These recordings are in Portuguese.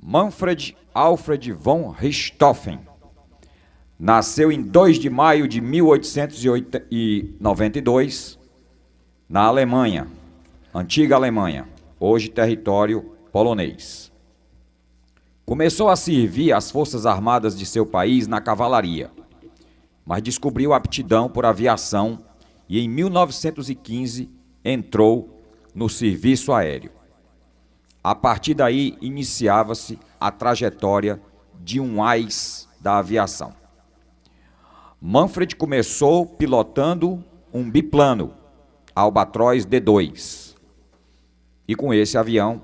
Manfred Alfred von Richthofen nasceu em 2 de maio de 1892, na Alemanha, antiga Alemanha, hoje território polonês. Começou a servir as forças armadas de seu país na cavalaria, mas descobriu aptidão por aviação e em 1915 entrou no serviço aéreo. A partir daí iniciava-se a trajetória de um ás da aviação. Manfred começou pilotando um biplano, Albatros D2, e com esse avião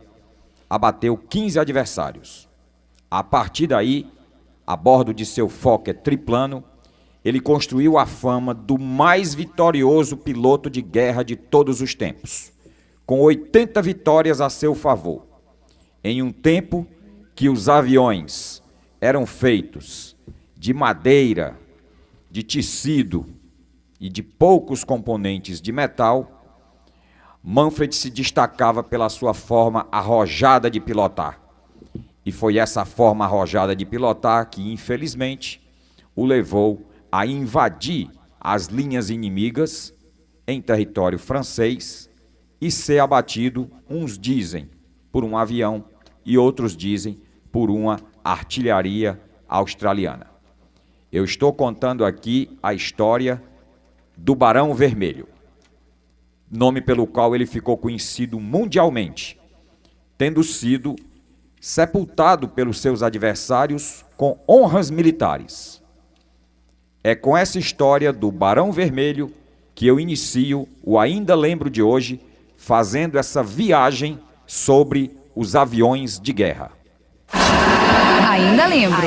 abateu 15 adversários. A partir daí, a bordo de seu Fokker triplano, ele construiu a fama do mais vitorioso piloto de guerra de todos os tempos, com 80 vitórias a seu favor, em um tempo que os aviões eram feitos de madeira, de tecido e de poucos componentes de metal. Manfred se destacava pela sua forma arrojada de pilotar. E foi essa forma arrojada de pilotar que, infelizmente, o levou a invadir as linhas inimigas em território francês e ser abatido, uns dizem, por um avião e outros dizem por uma artilharia australiana. Eu estou contando aqui a história do Barão Vermelho, nome pelo qual ele ficou conhecido mundialmente, tendo sido sepultado pelos seus adversários com honras militares. É com essa história do Barão Vermelho que eu inicio o Ainda Lembro de hoje, fazendo essa viagem sobre os aviões de guerra. Ainda lembro.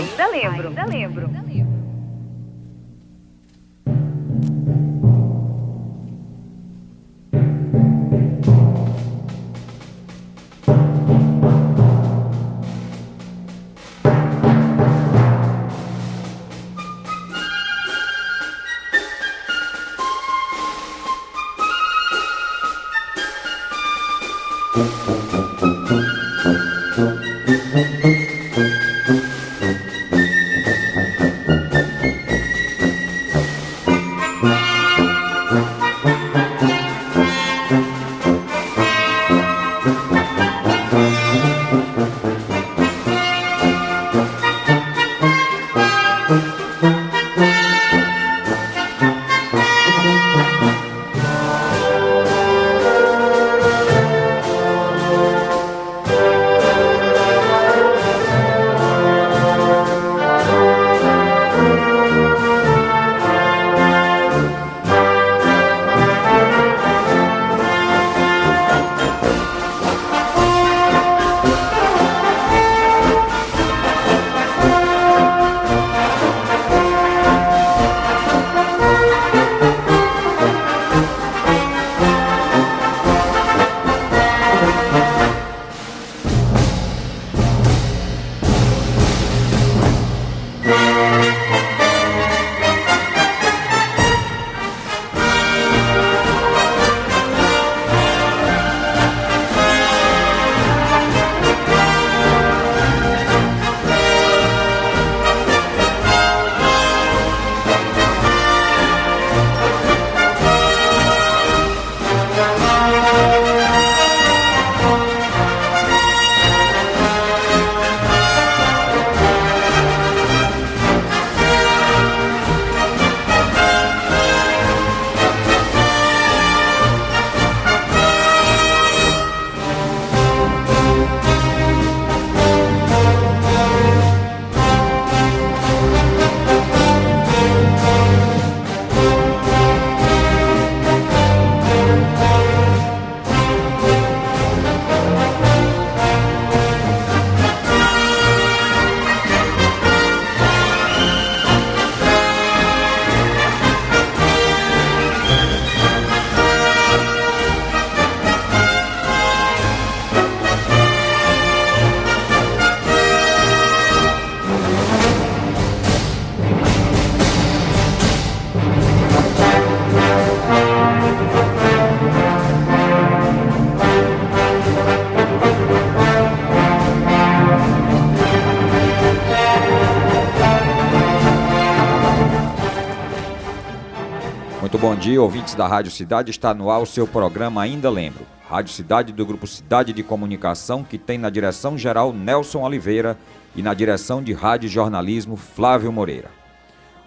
bom dia, ouvintes da Rádio Cidade. Está no ar o seu programa Ainda Lembro. Rádio Cidade do Grupo Cidade de Comunicação, que tem na direção-geral Nelson Oliveira e na direção de Rádio e Jornalismo Flávio Moreira.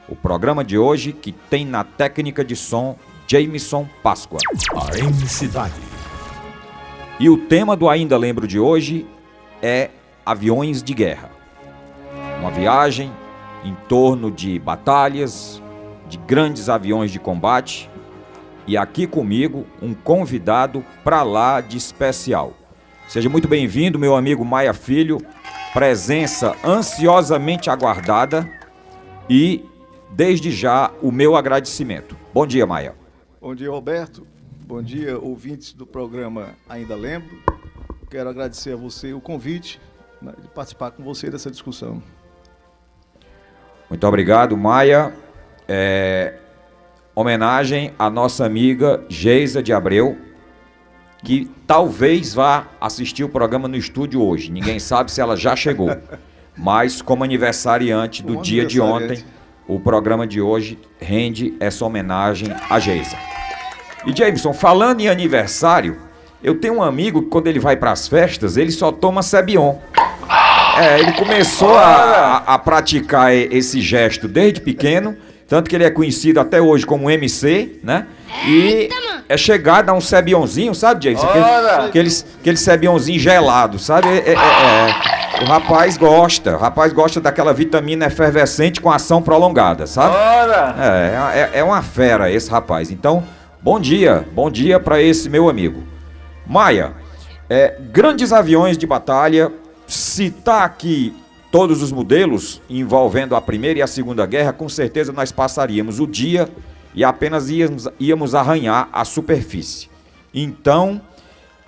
O programa de hoje, que tem na técnica de som Jameson Páscoa. AM Cidade. E o tema do Ainda Lembro de hoje é aviões de guerra. Uma viagem em torno de batalhas, de grandes aviões de combate. E aqui comigo, um convidado pra lá de especial. Seja muito bem-vindo, meu amigo Maia Filho. Presença ansiosamente aguardada e, desde já, o meu agradecimento. Bom dia, Maia. Bom dia, Roberto. Bom dia, ouvintes do programa Ainda Lembro. Quero agradecer a você o convite, né, de participar com você dessa discussão. Muito obrigado, Maia. Homenagem à nossa amiga Geisa de Abreu, que talvez vá assistir o programa no estúdio hoje. Ninguém sabe se ela já chegou. Mas, como aniversariante do dia de ontem, o programa de hoje rende essa homenagem à Geisa. E, Jameson, falando em aniversário, eu tenho um amigo que, quando ele vai para as festas, ele só toma Cebion. Ele começou a praticar esse gesto desde pequeno, tanto que ele é conhecido até hoje como MC, né? E é chegar a dar um Cebionzinho, sabe, Jameson? Aquele Cebionzinho gelado, sabe? O rapaz gosta daquela vitamina efervescente com ação prolongada, sabe? É uma fera esse rapaz. Então, bom dia para esse meu amigo. Maia, grandes aviões de batalha, citar aqui todos os modelos envolvendo a Primeira e a Segunda Guerra, com certeza nós passaríamos o dia e apenas íamos arranhar a superfície. Então,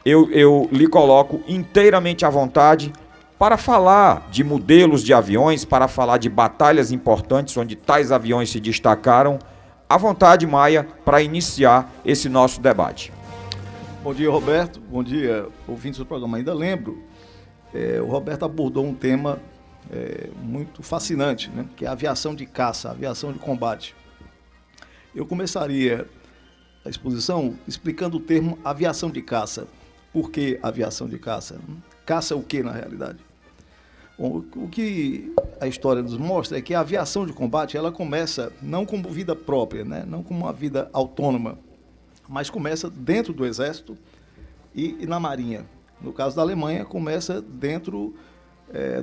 eu lhe coloco inteiramente à vontade para falar de modelos de aviões, para falar de batalhas importantes onde tais aviões se destacaram. À vontade, Maia, para iniciar esse nosso debate. Bom dia, Roberto. Bom dia, ouvintes do programa Ainda Lembro. O Roberto abordou um tema muito fascinante, né? Que é a aviação de caça, a aviação de combate. Eu começaria a exposição explicando o termo aviação de caça. Por que aviação de caça? Caça o que, na realidade? Bom, o que a história nos mostra é que a aviação de combate, ela começa não como vida própria, né? Não como uma vida autônoma, mas começa dentro do Exército e na Marinha. No caso da Alemanha, começa dentro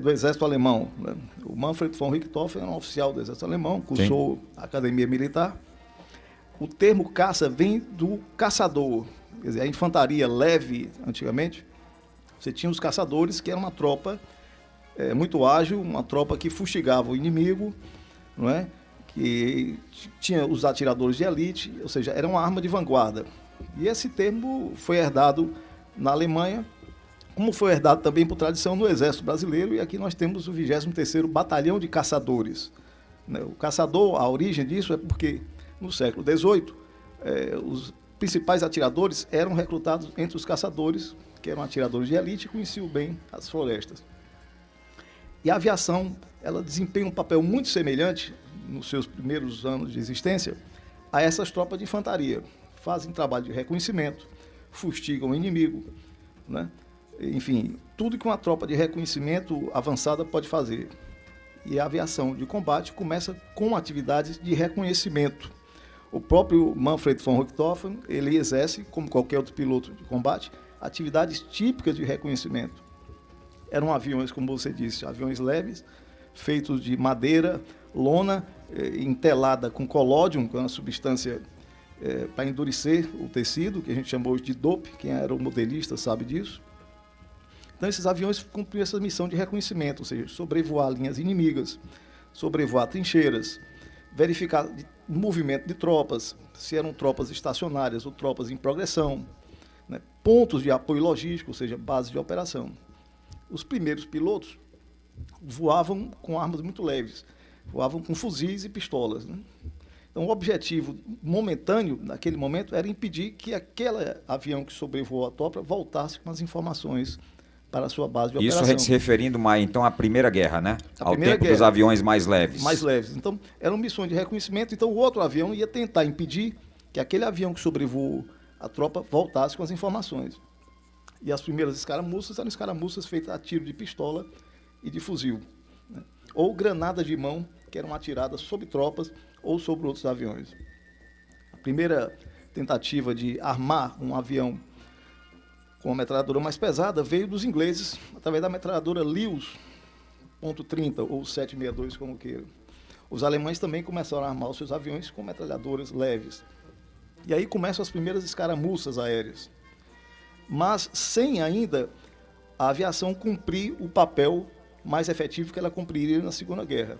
do Exército Alemão, né? O Manfred von Richthofen era um oficial do Exército Alemão, cursou a Academia Militar. O termo caça vem do caçador, quer dizer, a infantaria leve, antigamente, você tinha os caçadores, que era uma tropa muito ágil, uma tropa que fustigava o inimigo, não é? Que tinha os atiradores de elite, ou seja, era uma arma de vanguarda. E esse termo foi herdado na Alemanha, como foi herdado também por tradição no Exército Brasileiro, e aqui nós temos o 23º Batalhão de Caçadores. O caçador, a origem disso é porque, no século XVIII, os principais atiradores eram recrutados entre os caçadores, que eram atiradores de elite e conheciam bem as florestas. E a aviação, ela desempenha um papel muito semelhante, nos seus primeiros anos de existência, a essas tropas de infantaria. Fazem trabalho de reconhecimento, fustigam o inimigo, né? Enfim, tudo que uma tropa de reconhecimento avançada pode fazer. E a aviação de combate começa com atividades de reconhecimento. O próprio Manfred von Richthofen, ele exerce, como qualquer outro piloto de combate, atividades típicas de reconhecimento. Eram aviões, como você disse, aviões leves, feitos de madeira, lona, entelada com colódium, que é uma substância para endurecer o tecido, que a gente chamou de dope, quem era o modelista sabe disso. Então, esses aviões cumpriam essa missão de reconhecimento, ou seja, sobrevoar linhas inimigas, sobrevoar trincheiras, verificar o movimento de tropas, se eram tropas estacionárias ou tropas em progressão, né? Pontos de apoio logístico, ou seja, bases de operação. Os primeiros pilotos voavam com armas muito leves, voavam com fuzis e pistolas, né? Então, o objetivo momentâneo, naquele momento, era impedir que aquele avião que sobrevoou a tropa voltasse com as informações para a sua base de operação. Isso a gente se referindo, Maia, então, à Primeira Guerra, né? Ao tempo dos aviões mais leves. Mais leves. Então, eram missões de reconhecimento, então o outro avião ia tentar impedir que aquele avião que sobrevoou a tropa voltasse com as informações. E as primeiras escaramuças eram escaramuças feitas a tiro de pistola e de fuzil, né? Ou granadas de mão que eram atiradas sobre tropas ou sobre outros aviões. A primeira tentativa de armar um avião com uma metralhadora mais pesada veio dos ingleses através da metralhadora Lewis .30 ou 762, como queiram. Os alemães também começaram a armar os seus aviões com metralhadoras leves. E aí começam as primeiras escaramuças aéreas, mas sem ainda a aviação cumprir o papel mais efetivo que ela cumpriria na Segunda Guerra.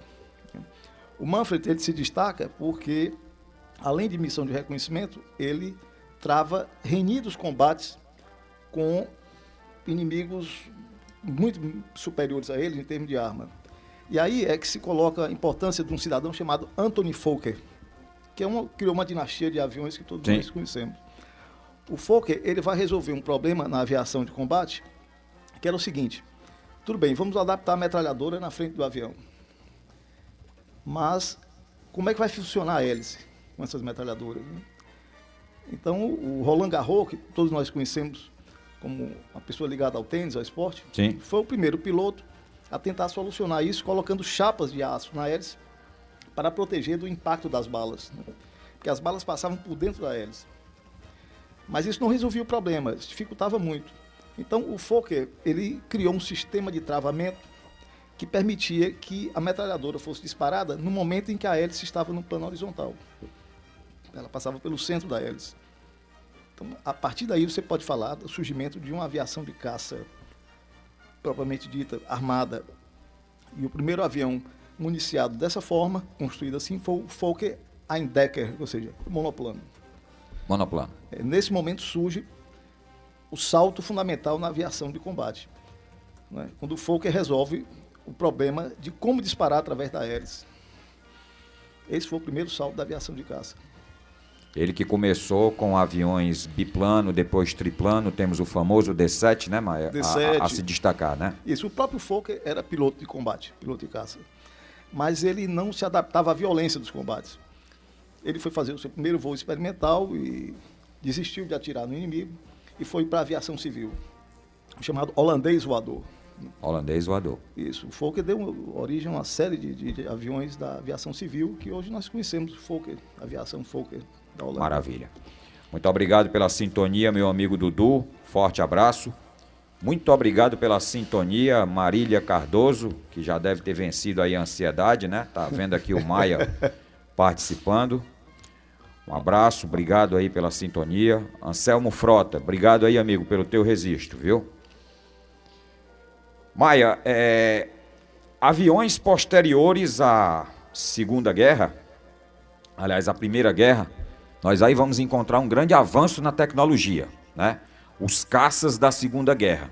O Manfred ele se destaca porque, além de missão de reconhecimento, ele trava renhidos combates com inimigos muito superiores a ele em termos de arma. E aí é que se coloca a importância de um cidadão chamado Anthony Fokker, que criou uma dinastia de aviões que todos nós conhecemos. O Fokker ele vai resolver um problema na aviação de combate, que era o seguinte: tudo bem, vamos adaptar a metralhadora na frente do avião, mas como é que vai funcionar a hélice com essas metralhadoras, né? Então, o Roland Garros, que todos nós conhecemos como uma pessoa ligada ao tênis, ao esporte, Sim. foi o primeiro piloto a tentar solucionar isso colocando chapas de aço na hélice para proteger do impacto das balas, né? Porque as balas passavam por dentro da hélice. Mas isso não resolvia o problema, dificultava muito. Então, o Fokker ele criou um sistema de travamento que permitia que a metralhadora fosse disparada no momento em que a hélice estava no plano horizontal. Ela passava pelo centro da hélice. Então, a partir daí você pode falar do surgimento de uma aviação de caça propriamente dita, armada. E o primeiro avião municiado dessa forma, construído assim, foi o Fokker Eindecker, ou seja, monoplano. Monoplano. Nesse momento surge o salto fundamental na aviação de combate, né? Quando o Fokker resolve o problema de como disparar através da hélice. Esse foi o primeiro salto da aviação de caça. Ele que começou com aviões biplano, depois triplano, temos o famoso D7, né, Maia? D7. A se destacar, né? Isso, o próprio Fokker era piloto de combate, piloto de caça. Mas ele não se adaptava à violência dos combates. Ele foi fazer o seu primeiro voo experimental e desistiu de atirar no inimigo e foi para a aviação civil, chamado holandês voador. Holandês voador. Isso, o Fokker deu origem a uma série de aviões da aviação civil que hoje nós conhecemos, Fokker, aviação Fokker da Holanda. Maravilha. Muito obrigado pela sintonia, meu amigo Dudu. Forte abraço. Muito obrigado pela sintonia, Marília Cardoso, que já deve ter vencido aí a ansiedade, né? Tá vendo aqui o Maia participando. Um abraço, obrigado aí pela sintonia. Anselmo Frota, obrigado aí, amigo, pelo teu registro, viu? Maia, aviões posteriores à Segunda Guerra, aliás, à Primeira Guerra, nós aí vamos encontrar um grande avanço na tecnologia, né? Os caças da Segunda Guerra,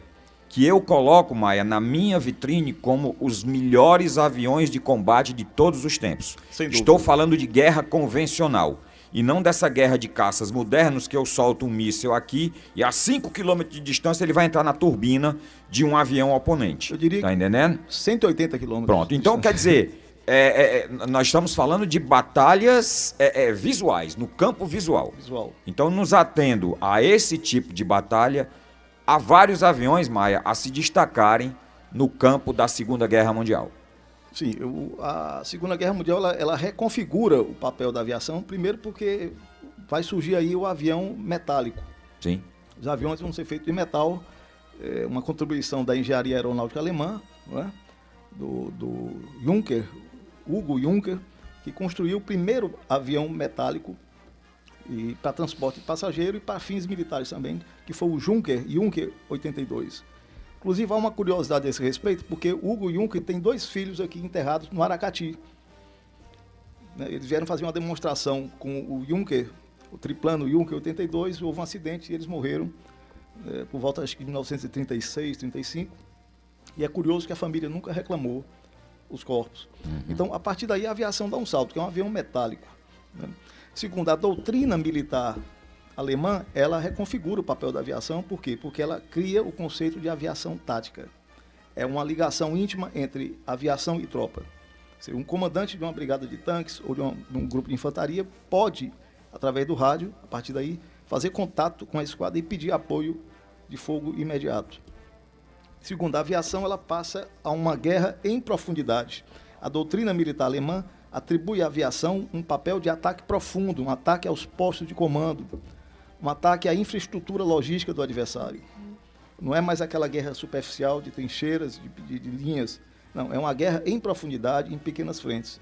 que eu coloco, Maia, na minha vitrine como os melhores aviões de combate de todos os tempos. Sem dúvida. Estou falando de guerra convencional e não dessa guerra de caças modernos que eu solto um míssil aqui e a 5 km de distância ele vai entrar na turbina de um avião oponente. Eu diria tá entendendo? 180 quilômetros. Pronto, então quer dizer, nós estamos falando de batalhas visuais, no campo visual. Então, nos atendo a esse tipo de batalha, há vários aviões, Maia, a se destacarem no campo da Segunda Guerra Mundial. Sim, a Segunda Guerra Mundial ela reconfigura o papel da aviação, primeiro porque vai surgir aí o avião metálico. Sim. Os aviões vão ser feitos de metal, uma contribuição da engenharia aeronáutica alemã, né? do Juncker, Hugo Juncker, que construiu o primeiro avião metálico para transporte de passageiro e para fins militares também, que foi o Juncker 82. Inclusive, há uma curiosidade a esse respeito, porque o Hugo Juncker tem 2 filhos aqui enterrados no Aracati. Eles vieram fazer uma demonstração com o Juncker, o triplano Juncker 82, houve um acidente e eles morreram por volta, acho que de 1936, 35. E é curioso que a família nunca reclamou os corpos. Uhum. Então, a partir daí, a aviação dá um salto, que é um avião metálico, né? Segundo a doutrina militar alemã, ela reconfigura o papel da aviação. Por quê? Porque ela cria o conceito de aviação tática. É uma ligação íntima entre aviação e tropa. Um comandante de uma brigada de tanques ou de um grupo de infantaria pode através do rádio, a partir daí, fazer contato com a esquadra e pedir apoio de fogo imediato. Segundo, a aviação ela passa a uma guerra em profundidade. A doutrina militar alemã atribui à aviação um papel de ataque profundo, um ataque aos postos de comando, um ataque à infraestrutura logística do adversário. Não é mais aquela guerra superficial de trincheiras, de linhas. Não, é uma guerra em profundidade, em pequenas frentes.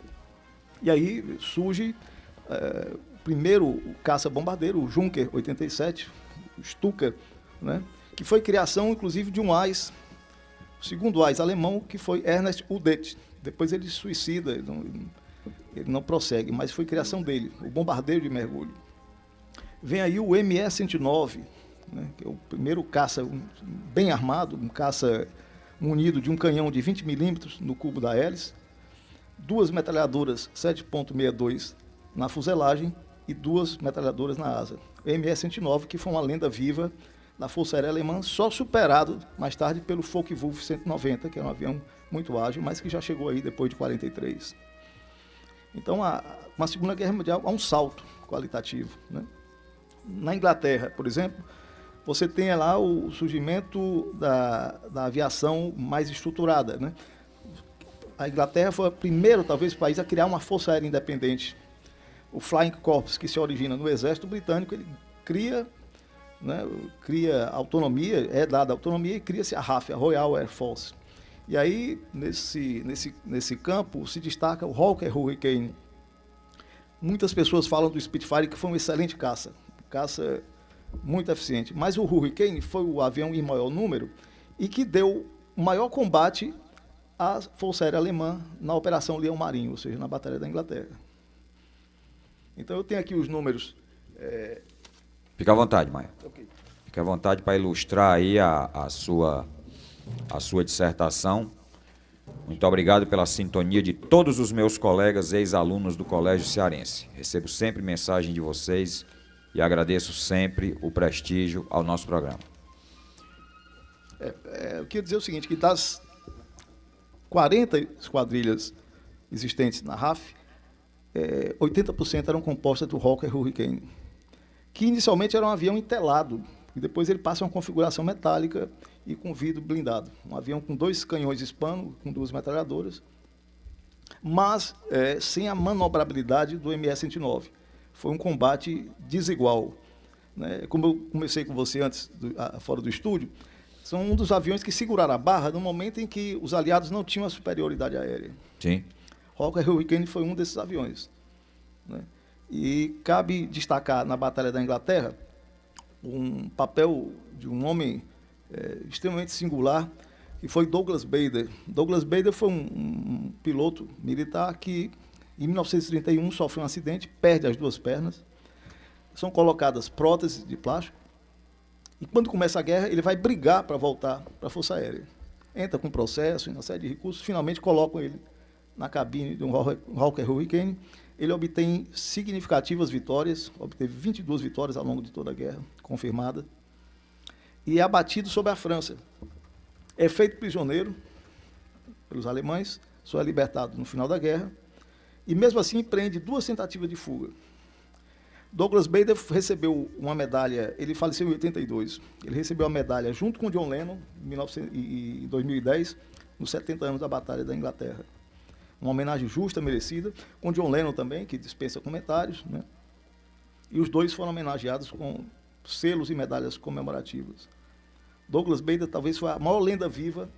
E aí surge o primeiro caça-bombardeiro, o Junker 87, o Stuka, né, que foi criação, inclusive, de um AIS, o segundo AIS alemão, que foi Ernest Udet. Depois ele se suicida, ele não prossegue, mas foi criação dele, o bombardeiro de mergulho. Vem aí o ME-109, né, que é o primeiro caça bem armado, um caça munido de um canhão de 20 milímetros no cubo da hélice, 2 metralhadoras 7.62 na fuselagem e 2 metralhadoras na asa. O ME-109, que foi uma lenda viva da Força Aérea Alemã, só superado mais tarde pelo Focke-Wulf 190, que era um avião muito ágil, mas que já chegou aí depois de 43. Então, uma Segunda Guerra Mundial há um salto qualitativo, né? Na Inglaterra, por exemplo, você tem lá o surgimento da aviação mais estruturada, né? A Inglaterra foi o primeiro, talvez, país a criar uma força aérea independente. O Flying Corps, que se origina no exército britânico, ele cria, né, cria autonomia, é dada autonomia e cria-se a RAF, a Royal Air Force. E aí, nesse campo, se destaca o Hawker Hurricane. Muitas pessoas falam do Spitfire, que foi um excelente caça, caça muito eficiente. Mas o Hurricane foi o avião em maior número e que deu o maior combate à Força Aérea Alemã na Operação Leão Marinho, ou seja, na Batalha da Inglaterra. Então eu tenho aqui os números. Fica à vontade, Maia. Okay. Fica à vontade para ilustrar aí a sua dissertação. Muito obrigado pela sintonia de todos os meus colegas ex-alunos do Colégio Cearense. Recebo sempre mensagem de vocês e agradeço sempre o prestígio ao nosso programa. Eu queria dizer o seguinte, que das 40 esquadrilhas existentes na RAF, 80% eram compostas do Hawker Hurricane, que inicialmente era um avião entelado, e depois ele passa a uma configuração metálica e com vidro blindado. Um avião com 2 canhões hispano, com 2 metralhadoras, mas sem a manobrabilidade do ME-109. Foi um combate desigual, né? Como eu comecei com você antes, fora do estúdio, são um dos aviões que seguraram a barra no momento em que os aliados não tinham a superioridade aérea. Sim. Hawker Hurricane foi um desses aviões, né? E cabe destacar na Batalha da Inglaterra um papel de um homem extremamente singular, que foi Douglas Bader. Douglas Bader foi um piloto militar que, em 1931, sofre um acidente, perde as 2 pernas, são colocadas próteses de plástico, e quando começa a guerra, ele vai brigar para voltar para a Força Aérea. Entra com processo, uma série de recursos, finalmente colocam ele na cabine de um Hawker Hurricane. Ele obtém significativas vitórias, obteve 22 vitórias ao longo de toda a guerra, confirmada, e é abatido sobre a França. É feito prisioneiro pelos alemães, só é libertado no final da guerra, e mesmo assim empreende 2 tentativas de fuga. Douglas Bader recebeu uma medalha, ele faleceu em 82, ele recebeu a medalha junto com John Lennon, em 2010, nos 70 anos da Batalha da Inglaterra. Uma homenagem justa, merecida, com John Lennon também, que dispensa comentários, né? E os dois foram homenageados com selos e medalhas comemorativas. Douglas Bader talvez foi a maior lenda viva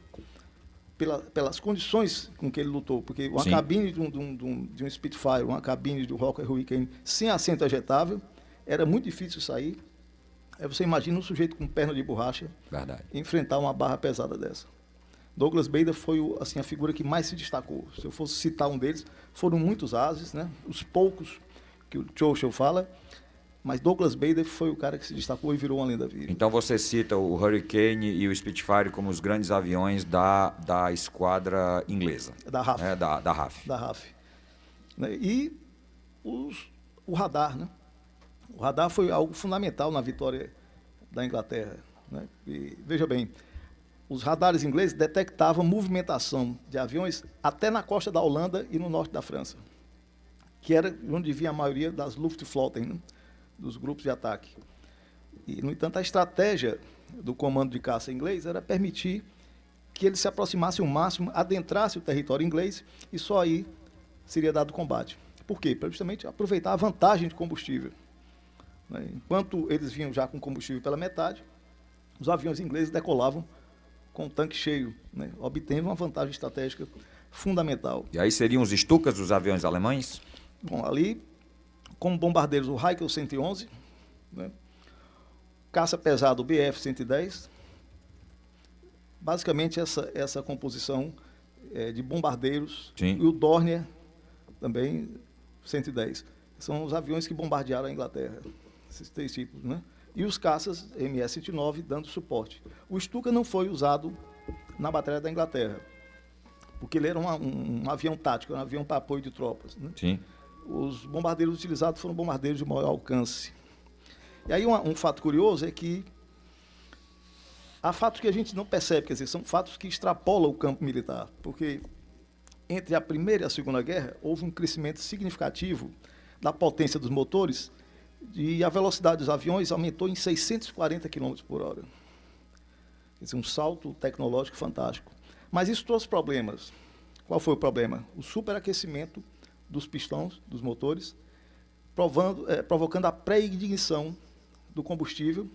pelas condições com que ele lutou, porque uma Sim. cabine de um Spitfire, uma cabine de um Hawker Hurricane sem assento ejetável, era muito difícil sair. Aí você imagina um sujeito com perna de borracha Verdade. enfrentar uma barra pesada dessa. Douglas Bader foi assim, a figura que mais se destacou. Se eu fosse citar um deles, foram muitos ases, né? Os poucos que o Churchill fala, mas Douglas Bader foi o cara que se destacou e virou uma lenda viva. Então você cita o Hurricane e o Spitfire como os grandes aviões da esquadra inglesa. Da RAF. Da RAF. Da RAF. Né? E o radar, né? O radar foi algo fundamental na vitória da Inglaterra, né? E, veja bem, os radares ingleses detectavam movimentação de aviões até na costa da Holanda e no norte da França, que era onde vinha a maioria das Luftflotten, né? dos grupos de ataque. E, no entanto, a estratégia do comando de caça inglês era permitir que eles se aproximassem o máximo, adentrassem o território inglês e só aí seria dado combate. Por quê? Para justamente aproveitar a vantagem de combustível. Enquanto eles vinham já com combustível pela metade, os aviões ingleses decolavam com o tanque cheio, obtendo uma vantagem estratégica fundamental. E aí seriam os Stukas dos aviões alemães? Bom, ali, como bombardeiros, o Heinkel 111, caça pesado, o BF-110, basicamente essa composição de bombardeiros. Sim. E o Dornier também 110. São os aviões que bombardearam a Inglaterra, esses 3 tipos, E os caças MS-109 dando suporte. O Stuka não foi usado na Batalha da Inglaterra, porque ele era um avião tático, um avião para apoio de tropas. Sim. Os bombardeiros utilizados foram bombardeiros de maior alcance. E aí um fato curioso é que há fatos que a gente não percebe, quer dizer, são fatos que extrapolam o campo militar, porque entre a Primeira e a Segunda Guerra houve um crescimento significativo da potência dos motores e a velocidade dos aviões aumentou em 640 km por hora. Quer dizer, um salto tecnológico fantástico. Mas isso trouxe problemas. Qual foi o problema? O superaquecimento dos pistões, dos motores, provocando a pré-ignição do combustível,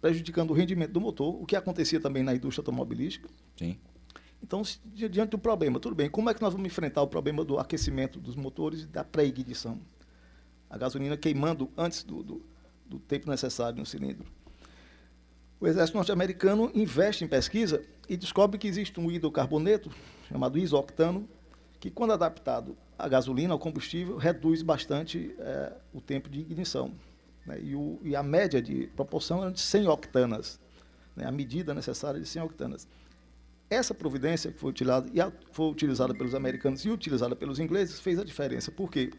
prejudicando o rendimento do motor, o que acontecia também na indústria automobilística. Sim. Então, diante do problema, tudo bem, como é que nós vamos enfrentar o problema do aquecimento dos motores e da pré-ignição? A gasolina queimando antes do tempo necessário no cilindro. O exército norte-americano investe em pesquisa e descobre que existe um hidrocarboneto, chamado isoctano, que quando adaptado à gasolina, ao combustível, reduz bastante o tempo de ignição. E a média de proporção era de 100 octanas, a medida necessária de 100 octanas. Essa providência que foi utilizada pelos americanos e utilizada pelos ingleses fez a diferença. Por quê?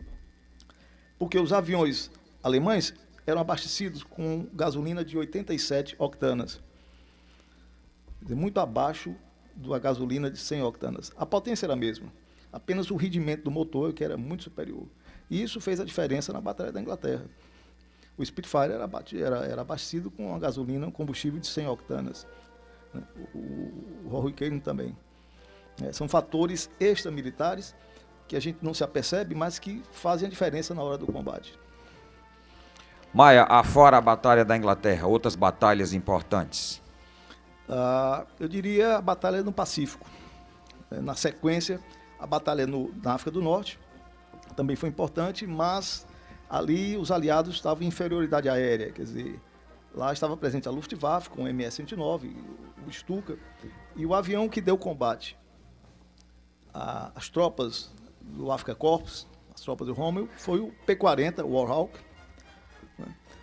Porque os aviões alemães eram abastecidos com gasolina de 87 octanas, quer dizer, muito abaixo da gasolina de 100 octanas. A potência era a mesma, apenas o rendimento do motor que era muito superior. E isso fez a diferença na Batalha da Inglaterra. O Spitfire era abastecido com a gasolina, um combustível de 100 octanas. O Hurricane também. São fatores extramilitares que a gente não se apercebe, mas que fazem a diferença na hora do combate. Maia, afora a Batalha da Inglaterra, outras batalhas importantes? Eu diria a Batalha no Pacífico. Na sequência, a Batalha na África do Norte também foi importante, mas ali os aliados estavam em inferioridade aérea, quer dizer, lá estava presente a Luftwaffe com o MS-109, o Stuka, e o avião que deu combate às tropas do Afrika Korps, as tropas do Rommel, foi o P-40, o Warhawk.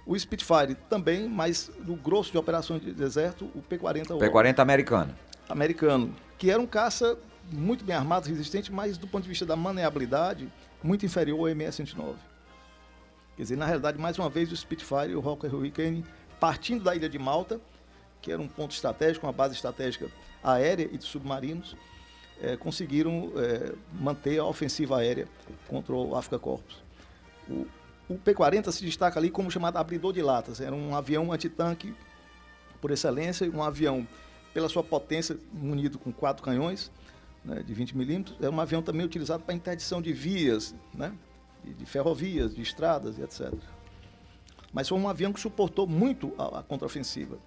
O Spitfire também, mas no grosso de operações de deserto, o P-40 Warhawk. P-40 americano. Americano, que era um caça muito bem armado, resistente, mas do ponto de vista da maneabilidade, muito inferior ao MS-109. Quer dizer, na realidade, mais uma vez, o Spitfire e o Hawker Hurricane, partindo da ilha de Malta, que era um ponto estratégico, uma base estratégica aérea e de submarinos, conseguiram manter a ofensiva aérea contra o Afrika Korps. O P-40 se destaca ali como chamado abridor de latas. Era um avião antitanque por excelência, um avião, pela sua potência, munido com 4 canhões, de 20 milímetros. Era um avião também utilizado para interdição de vias, de ferrovias, de estradas e etc. Mas foi um avião que suportou muito a contraofensiva.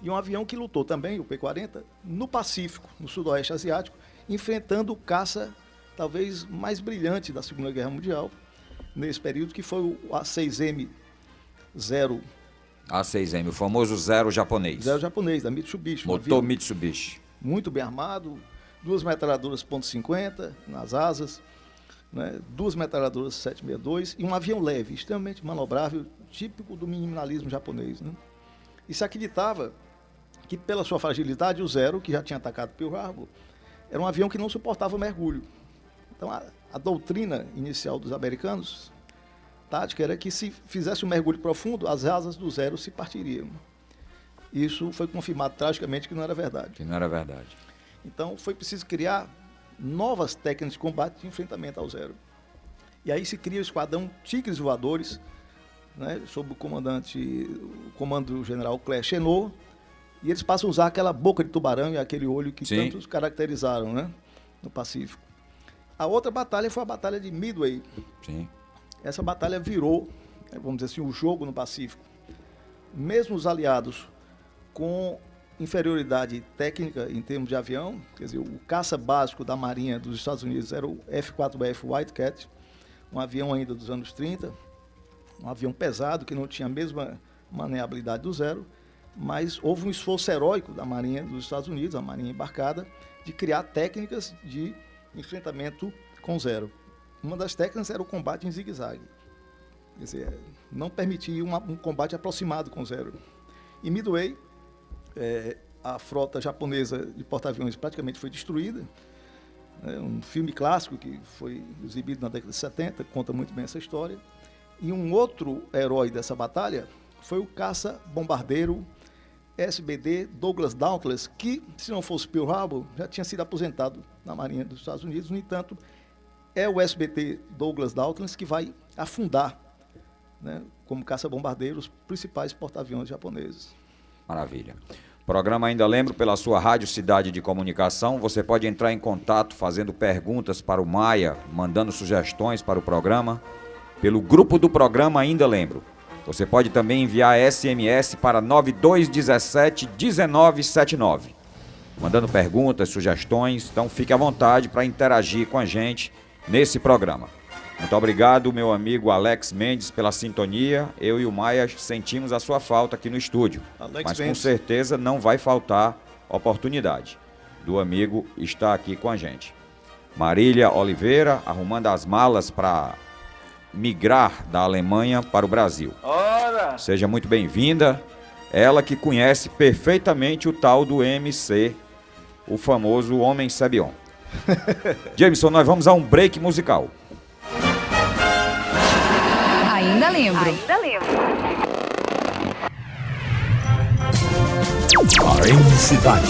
E um avião que lutou também, o P-40, no Pacífico, no Sudoeste Asiático, enfrentando o caça talvez mais brilhante da Segunda Guerra Mundial, nesse período, que foi o A6M-0. A6M, o famoso Zero japonês. Zero japonês, da Mitsubishi. Motor Mitsubishi. Muito bem armado, 2 metralhadoras .50 nas asas, 2 metralhadoras 762 e um avião leve, extremamente manobrável, típico do minimalismo japonês. E se acreditava que, pela sua fragilidade, o Zero, que já tinha atacado Pearl Harbor, era um avião que não suportava mergulho. Então, a doutrina inicial dos americanos, tática, era que se fizesse um mergulho profundo, as asas do Zero se partiriam. Isso foi confirmado tragicamente que não era verdade. Que não era verdade. Então, foi preciso criar novas técnicas de combate de enfrentamento ao Zero. E aí se cria o esquadrão Tigres Voadores, né, sob o comando do general Claire Chenot, e eles passam a usar aquela boca de tubarão e aquele olho que Sim. tantos caracterizaram, né, no Pacífico. A outra batalha foi a Batalha de Midway. Sim. Essa batalha virou, vamos dizer assim, o jogo no Pacífico. Mesmo os aliados com inferioridade técnica em termos de avião, quer dizer, o caça básico da Marinha dos Estados Unidos era o F-4F Wildcat, um avião ainda dos anos 30, um avião pesado que não tinha a mesma maneabilidade do Zero, mas houve um esforço heróico da Marinha dos Estados Unidos, a Marinha embarcada, de criar técnicas de enfrentamento com Zero. Uma das técnicas era o combate em zigue-zague. Quer dizer, não permitir um combate aproximado com Zero. Em Midway, a frota japonesa de porta-aviões praticamente foi destruída. Um filme clássico que foi exibido na década de 70, conta muito bem essa história. E um outro herói dessa batalha foi o caça-bombardeiro SBD Douglas Dauntless, que, se não fosse Pearl Harbor, já tinha sido aposentado na Marinha dos Estados Unidos. No entanto, é o SBT Douglas Dauntless que vai afundar, né, como caça-bombardeiro, os principais porta-aviões japoneses. Maravilha. Programa Ainda Lembro pela sua Rádio Cidade de Comunicação. Você pode entrar em contato fazendo perguntas para o Maia, mandando sugestões para o programa, pelo grupo do programa Ainda Lembro. Você pode também enviar SMS para 9217-1979, mandando perguntas, sugestões. Então fique à vontade para interagir com a gente nesse programa. Muito obrigado, meu amigo Alex Mendes, pela sintonia. Eu e o Maia sentimos a sua falta aqui no estúdio. Mas com certeza não vai faltar oportunidade do amigo estar aqui com a gente. Marília Oliveira, arrumando as malas para migrar da Alemanha para o Brasil. Ora! Seja muito bem-vinda. Ela que conhece perfeitamente o tal do MC, o famoso Homem Sabion. Jameson, nós vamos a um break musical. Ainda lembro. AM Cidade.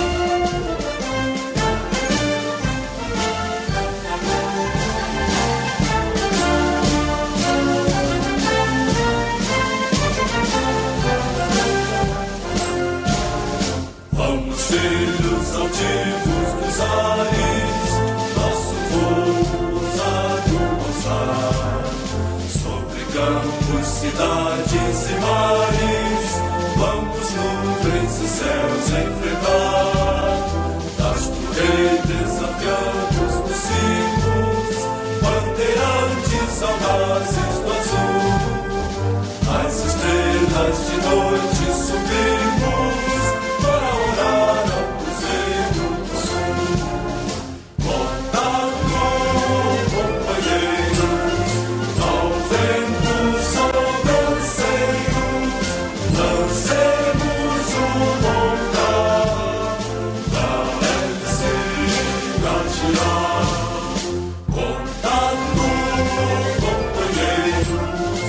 Vamos, filhos altivos dos ares, nosso voo ousado gozar. Sobre campos, cidades e mares, vamos nuvens e céus enfrentar. Das torres desafiados dos cimos, bandeirantes audazes do azul. As estrelas de noite subimos para orar ao cruzeiro do sul. Contato, companheiros, ao vento sobranceiros, lancemos montar da hélice pra girar. Contato, companheiros,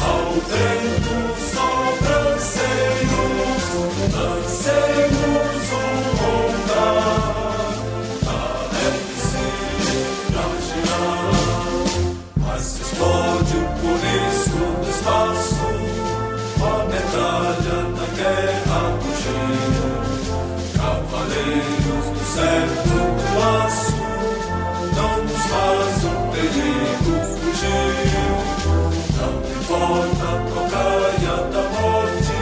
ao vento sobranceiros, lancemos montar da hélice pra girar. Mas se explode o purisco do espaço, a medalha da guerra bugia. Cavaleiros do cerco do laço, não nos faz o perigo fugir. Não importa a tocaia da morte,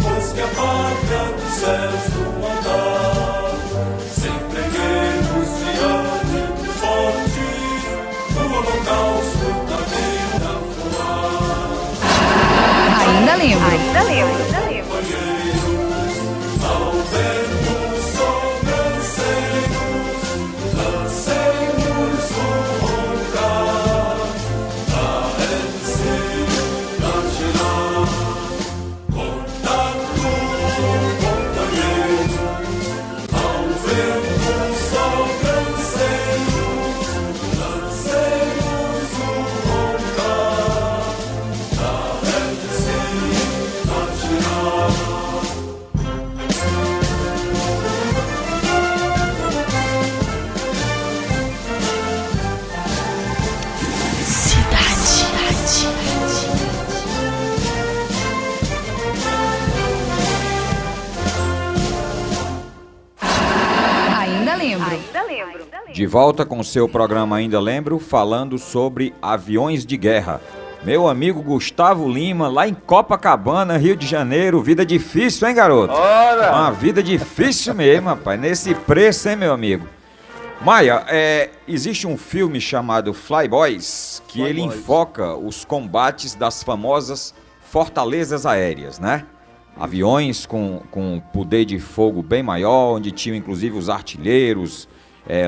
pois que a pátria dos céus do andar, sempre erguemos de ânimo forte, no holocausto da vida voar. Ainda lembro. Companheiros, ao vento sobranceiros, lancemos roncar da hélice pra girar. Contato, companheiros, ao vento sobranceiros, lancemos roncar da hélice pra girar. De volta com o seu programa Ainda Lembro, falando sobre aviões de guerra. Meu amigo Gustavo Lima, lá em Copacabana, Rio de Janeiro, vida difícil, hein, garoto? Ora! Uma vida difícil mesmo, rapaz, nesse preço, hein, meu amigo? Maia, existe um filme chamado Flyboys, que ele enfoca os combates das famosas fortalezas aéreas, né? Aviões com poder de fogo bem maior, onde tinham inclusive os artilheiros,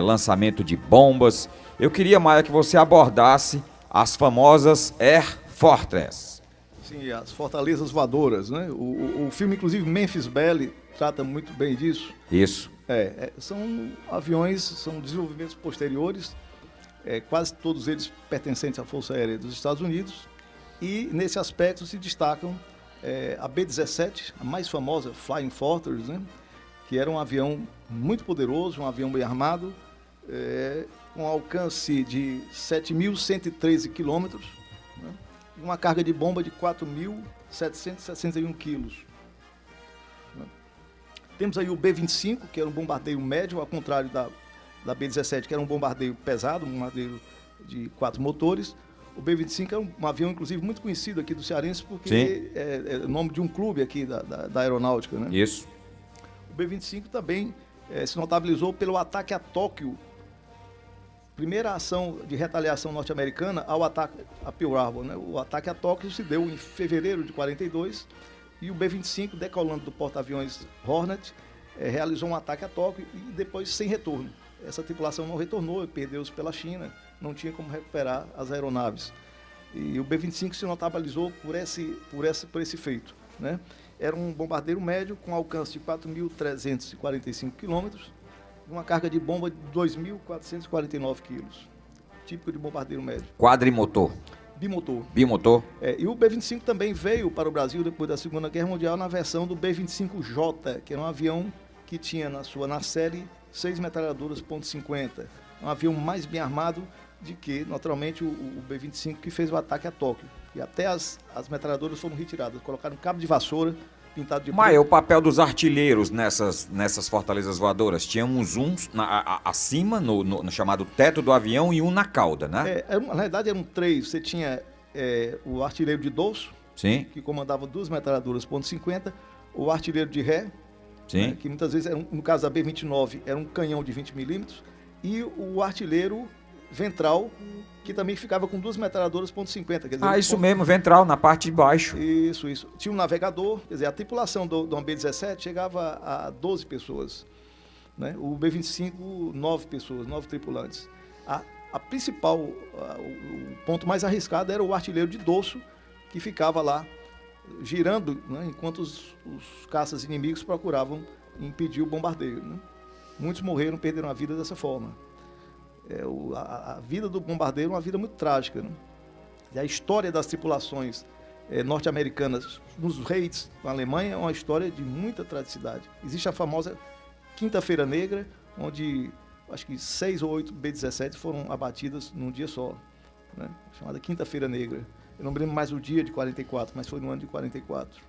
lançamento de bombas. Eu queria, Maia, que você abordasse as famosas Air Fortress. Sim, as fortalezas voadoras, né? O filme, inclusive, Memphis Belly, trata muito bem disso. Isso. São aviões, são desenvolvimentos posteriores, quase todos eles pertencentes à Força Aérea dos Estados Unidos, e nesse aspecto se destacam a B-17, a mais famosa, Flying Fortress, né? Que era um avião muito poderoso, um avião bem armado, com alcance de 7.113 quilômetros, né? E uma carga de bomba de 4.761 quilos. Temos aí o B-25, que era um bombardeio médio, ao contrário da B-17, que era um bombardeio pesado, um bombardeio de 4 motores. O B-25 é um avião, inclusive, muito conhecido aqui do cearense, porque é o nome de um clube aqui da aeronáutica, né? Isso. O B-25 também se notabilizou pelo ataque a Tóquio, primeira ação de retaliação norte-americana ao ataque a Pearl Harbor, né? O ataque a Tóquio se deu em fevereiro de 42 e o B-25, decolando do porta-aviões Hornet, realizou um ataque a Tóquio e depois sem retorno. Essa tripulação não retornou, perdeu-se pela China, não tinha como recuperar as aeronaves. E o B-25 se notabilizou por esse feito, né? Era um bombardeiro médio com alcance de 4.345 quilômetros, uma carga de bomba de 2.449 quilos, típico de bombardeiro médio. Quadrimotor. Bimotor. Bimotor. E o B-25 também veio para o Brasil depois da Segunda Guerra Mundial na versão do B-25J, que era um avião que tinha na série 6 metralhadoras .50. Um avião mais bem armado de que, naturalmente, o B-25 que fez o ataque a Tóquio. E até as metralhadoras foram retiradas, colocaram um cabo de vassoura pintado de preto. Maia, o papel dos artilheiros nessas fortalezas voadoras? Tinha uns acima, no chamado teto do avião, e um na cauda, né? Na realidade eram 3. Você tinha o artilheiro de dorso, Sim. que comandava 2 metralhadoras .50, o artilheiro de ré, Sim. né, que muitas vezes, no caso da B-29, era um canhão de 20 milímetros, e o artilheiro ventral, que também ficava com 2 metralhadoras .50. Quer dizer, Isso mesmo, ventral, na parte de baixo. Isso. Tinha um navegador, quer dizer, a tripulação do B-17 chegava a 12 pessoas, né? O B-25, 9 pessoas, 9 tripulantes. A principal, o ponto mais arriscado era o artilheiro de dorso, que ficava lá girando, né, enquanto os caças inimigos procuravam impedir o bombardeio, né? Muitos morreram, perderam a vida dessa forma. A vida do bombardeiro é uma vida muito trágica, né? E a história das tripulações norte-americanas nos raids na Alemanha é uma história de muita tragicidade. Existe a famosa Quinta-feira Negra, onde acho que 6 ou 8 B-17 foram abatidas num dia só, né? Chamada Quinta-feira Negra. Eu não me lembro mais o dia de 44, mas foi no ano de 44.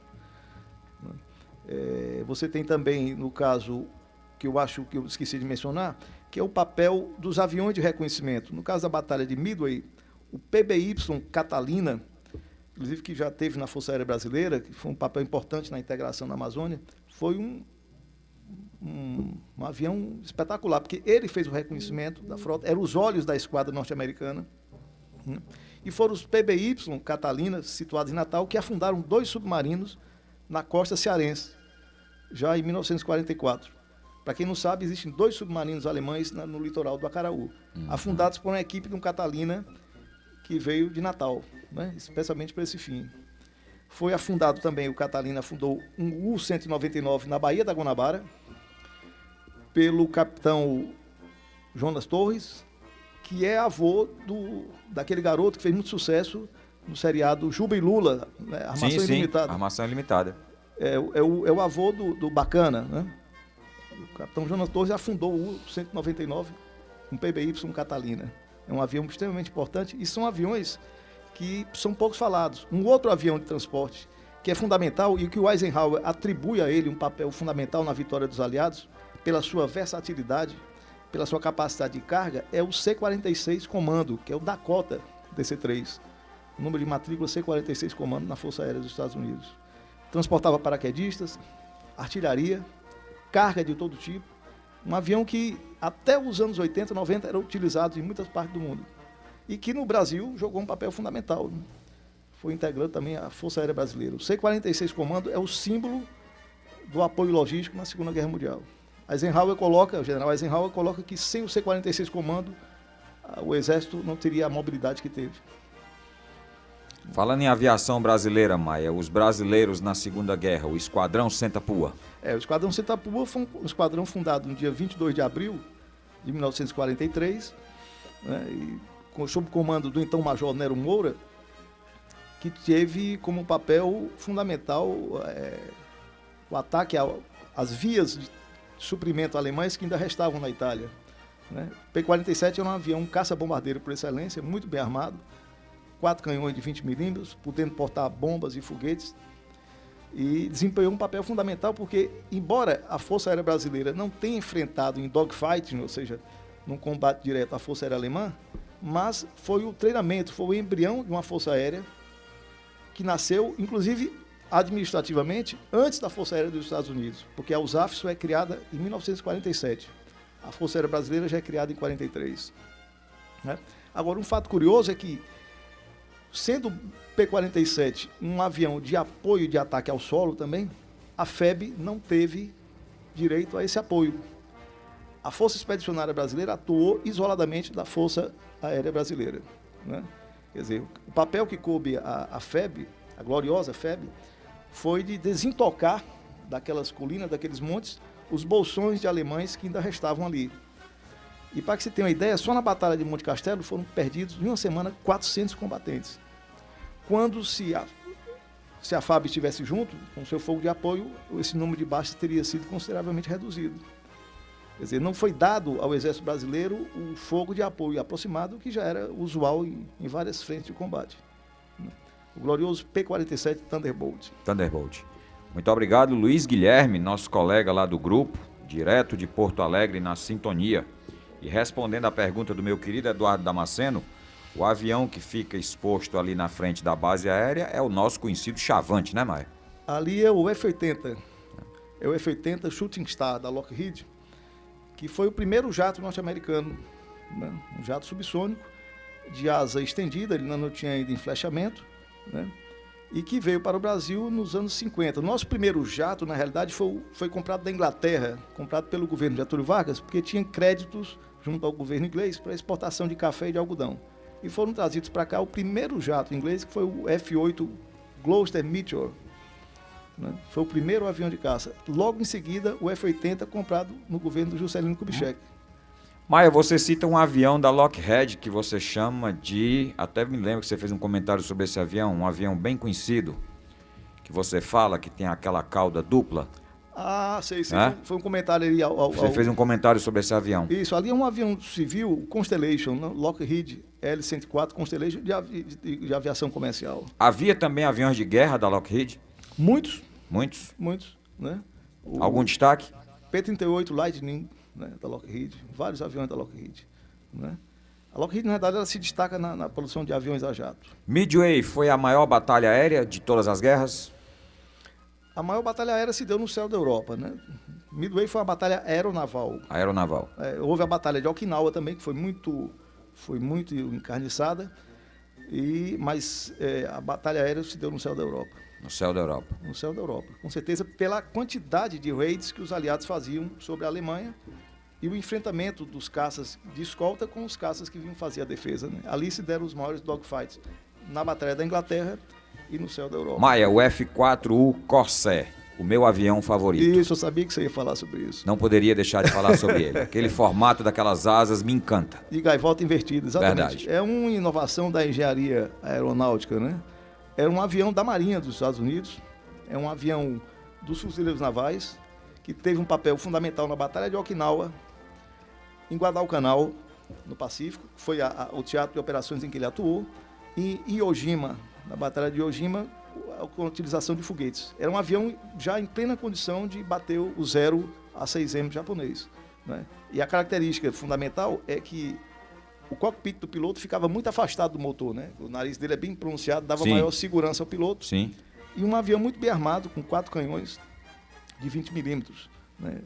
Você tem também, no caso, que eu acho que eu esqueci de mencionar, que é o papel dos aviões de reconhecimento. No caso da Batalha de Midway, o PBY Catalina, inclusive que já teve na Força Aérea Brasileira, que foi um papel importante na integração da Amazônia, foi um avião espetacular, porque ele fez o reconhecimento da frota, eram os olhos da esquadra norte-americana, né? E foram os PBY Catalina, situados em Natal, que afundaram 2 submarinos na costa cearense, já em 1944. Para quem não sabe, existem 2 submarinos alemães no litoral do Acaraú, afundados por uma equipe de um Catalina que veio de Natal, né, especialmente para esse fim. Foi afundado também, o Catalina afundou um U-199 na Baía da Guanabara, pelo capitão Jonas Torres, que é avô daquele garoto que fez muito sucesso no seriado Juba e Lula, né, Armação Ilimitada. Armação Ilimitada. É o avô do Bacana, né? O capitão Jonas Torres afundou o U-199, um PBY Catalina. É um avião extremamente importante e são aviões que são poucos falados. Um outro avião de transporte que é fundamental e que o Eisenhower atribui a ele um papel fundamental na vitória dos aliados, pela sua versatilidade, pela sua capacidade de carga, é o C-46 Comando, que é o Dakota DC-3. O número de matrícula C-46 Comando na Força Aérea dos Estados Unidos. Transportava paraquedistas, artilharia, carga de todo tipo. Um avião que até os anos 80, 90 era utilizado em muitas partes do mundo. E que no Brasil jogou um papel fundamental, né? Foi integrando também a Força Aérea Brasileira. O C-46 Comando é o símbolo do apoio logístico na Segunda Guerra Mundial. O general Eisenhower coloca que sem o C-46 Comando, o Exército não teria a mobilidade que teve. Falando em aviação brasileira, Maia, os brasileiros na Segunda Guerra, o Esquadrão Senta-Pua. O Esquadrão Senta-Pua foi um esquadrão fundado no dia 22 de abril de 1943, né, sob o comando do então Major Nero Moura, que teve como papel fundamental o ataque às vias de suprimento alemães que ainda restavam na Itália. Né? P-47 era um avião caça-bombardeiro por excelência, muito bem armado, 4 canhões de 20 milímetros, podendo portar bombas e foguetes, e desempenhou um papel fundamental porque, embora a Força Aérea Brasileira não tenha enfrentado em dogfighting, ou seja, num combate direto à Força Aérea Alemã, mas foi o treinamento, foi o embrião de uma Força Aérea que nasceu, inclusive, administrativamente, antes da Força Aérea dos Estados Unidos, porque a USAF só é criada em 1947. A Força Aérea Brasileira já é criada em 43. Né? Agora, um fato curioso é que, sendo o P-47 um avião de apoio de ataque ao solo também, a FEB não teve direito a esse apoio. A Força Expedicionária Brasileira atuou isoladamente da Força Aérea Brasileira. Né? Quer dizer, o papel que coube à FEB, a gloriosa FEB, foi de desintocar daquelas colinas, daqueles montes, os bolsões de alemães que ainda restavam ali. E para que você tenha uma ideia, só na Batalha de Monte Castelo foram perdidos, em uma semana, 400 combatentes. Quando, se a FAB estivesse junto, com seu fogo de apoio, esse número de baixas teria sido consideravelmente reduzido. Quer dizer, não foi dado ao Exército Brasileiro o fogo de apoio aproximado, que já era usual em várias frentes de combate. O glorioso P-47 Thunderbolt. Thunderbolt. Muito obrigado, Luiz Guilherme, nosso colega lá do grupo, direto de Porto Alegre, na sintonia. E respondendo à pergunta do meu querido Eduardo Damasceno, o avião que fica exposto ali na frente da base aérea é o nosso conhecido Chavante, né, Maia? Ali é o F-80. É o F-80 Shooting Star, da Lockheed, que foi o primeiro jato norte-americano, né? Um jato subsônico, de asa estendida, ele não tinha ainda enflechamento, né? E que veio para o Brasil nos anos 50. O nosso primeiro jato, na realidade, foi comprado da Inglaterra, comprado pelo governo Getúlio Vargas, porque tinha créditos junto ao governo inglês para exportação de café e de algodão. E foram trazidos para cá o primeiro jato inglês, que foi o F-8 Gloucester Meteor. Né? Foi o primeiro avião de caça. Logo em seguida, o F-80 comprado no governo do Juscelino Kubitschek. Maia, você cita um avião da Lockheed que você chama de... Até me lembro que você fez um comentário sobre esse avião, um avião bem conhecido, que você fala que tem aquela cauda dupla. Ah, sei. Foi um comentário ali Você fez um comentário sobre esse avião. Isso, ali é um avião civil, o Constellation, né? Lockheed L-104 Constellation de aviação comercial. Havia também aviões de guerra da Lockheed? Muitos. Muitos? Né? Algum destaque? P-38 Lightning, né, da Lockheed, vários aviões da Lockheed. Né? A Lockheed, na verdade, ela se destaca na produção de aviões a jato. Midway foi a maior batalha aérea de todas as guerras? A maior batalha aérea se deu no céu da Europa. Né? Midway foi uma batalha aeronaval. Houve a batalha de Okinawa também, que foi muito encarniçada, mas a batalha aérea se deu no céu da Europa. No céu da Europa. No céu da Europa. Com certeza pela quantidade de raids que os aliados faziam sobre a Alemanha e o enfrentamento dos caças de escolta com os caças que vinham fazer a defesa. Né? Ali se deram os maiores dogfights na batalha da Inglaterra e no céu da Europa. Maia, o F-4U Corsair, o meu avião favorito. Isso, eu sabia que você ia falar sobre isso. Não poderia deixar de falar sobre ele. Aquele formato daquelas asas me encanta. De gaivota invertida, exatamente. Verdade. É uma inovação da engenharia aeronáutica, né? É um avião da Marinha dos Estados Unidos, é um avião dos fuzileiros navais, que teve um papel fundamental na Batalha de Okinawa, em Guadalcanal, no Pacífico, foi o teatro de operações em que ele atuou, e em Iwo Jima, na Batalha de Iwo Jima, com a utilização de foguetes. Era um avião já em plena condição de bater o 0 A6M japonês. né? E a característica fundamental é que o cockpit do piloto ficava muito afastado do motor, né? O nariz dele é bem pronunciado, dava Sim. maior segurança ao piloto. Sim. E um avião muito bem armado, com 4 canhões de 20 milímetros, né?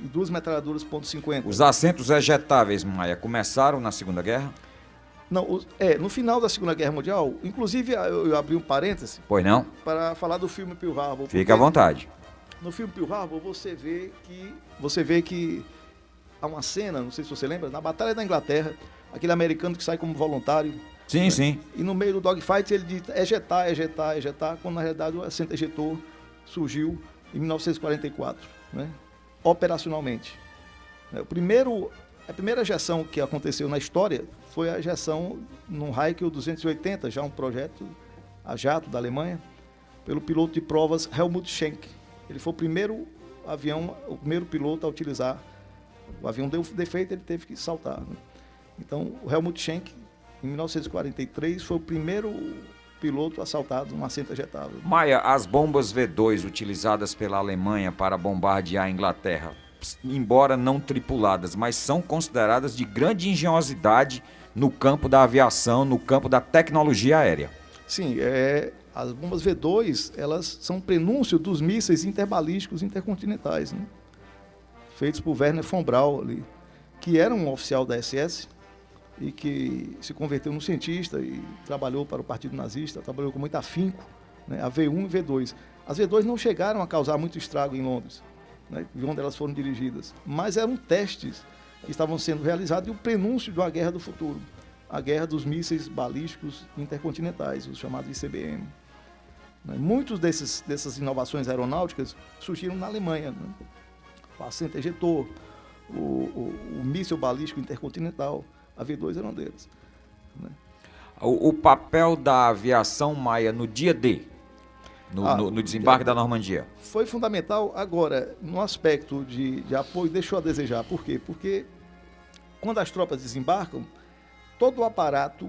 E 2 metralhadoras .50. Os assentos ejetáveis, Maia, começaram na Segunda Guerra? Não, no final da Segunda Guerra Mundial, inclusive eu abri um parêntese Pois não? para falar do filme Pearl Harbor. Fique à vontade. No filme Pearl Harbor você vê que há uma cena, não sei se você lembra, na Batalha da Inglaterra, aquele americano que sai como voluntário. Sim, sim. E no meio do dogfight ele diz ejetar, ejetar, ejetar, quando na realidade o assento ejetor surgiu em 1944, né? Operacionalmente. A primeira ejeção que aconteceu na história foi a ejeção num Heinkel 280, já um projeto a jato da Alemanha, pelo piloto de provas Helmut Schenk. Ele foi o primeiro piloto a utilizar. O avião deu defeito, ele teve que saltar, né? Então, o Helmut Schenk, em 1943, foi o primeiro piloto assaltado num assento ejetável. Maia, as bombas V2 utilizadas pela Alemanha para bombardear a Inglaterra, embora não tripuladas, mas são consideradas de grande engenhosidade no campo da aviação, no campo da tecnologia aérea. Sim, as bombas V2, elas são prenúncio dos mísseis interbalísticos intercontinentais, né? Feitos por Werner von Braun, ali, que era um oficial da SS e que se converteu num cientista e trabalhou para o Partido Nazista, trabalhou com muito afinco, né? A V1 e V2. As V2 não chegaram a causar muito estrago em Londres, né? De onde elas foram dirigidas, mas eram testes que estavam sendo realizados e o prenúncio de uma guerra do futuro, a guerra dos mísseis balísticos intercontinentais, os chamados ICBM. Muitas dessas inovações aeronáuticas surgiram na Alemanha, né? O assento ejetor, o míssil balístico intercontinental, a V2 era um deles, né? O papel da aviação, Maia, no dia D, no desembarque da Normandia? Foi fundamental. Agora, no aspecto de apoio, deixou a desejar. Por quê? Porque quando as tropas desembarcam, todo o aparato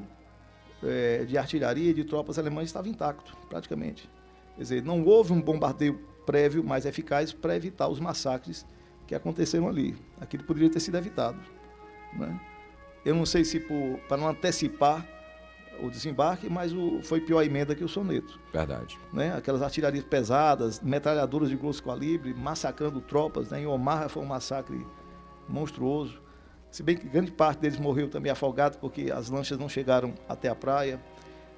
de artilharia e de tropas alemãs estava intacto, praticamente. Quer dizer, não houve um bombardeio prévio mais eficaz para evitar os massacres que aconteceram ali. Aquilo poderia ter sido evitado, né? Eu não sei se para não antecipar o desembarque, mas foi pior a emenda que o soneto. Verdade. Né? Aquelas artilharias pesadas, metralhadoras de grosso calibre, massacrando tropas, né? Em Omaha foi um massacre monstruoso. Se bem que grande parte deles morreu também afogado, porque as lanchas não chegaram até a praia.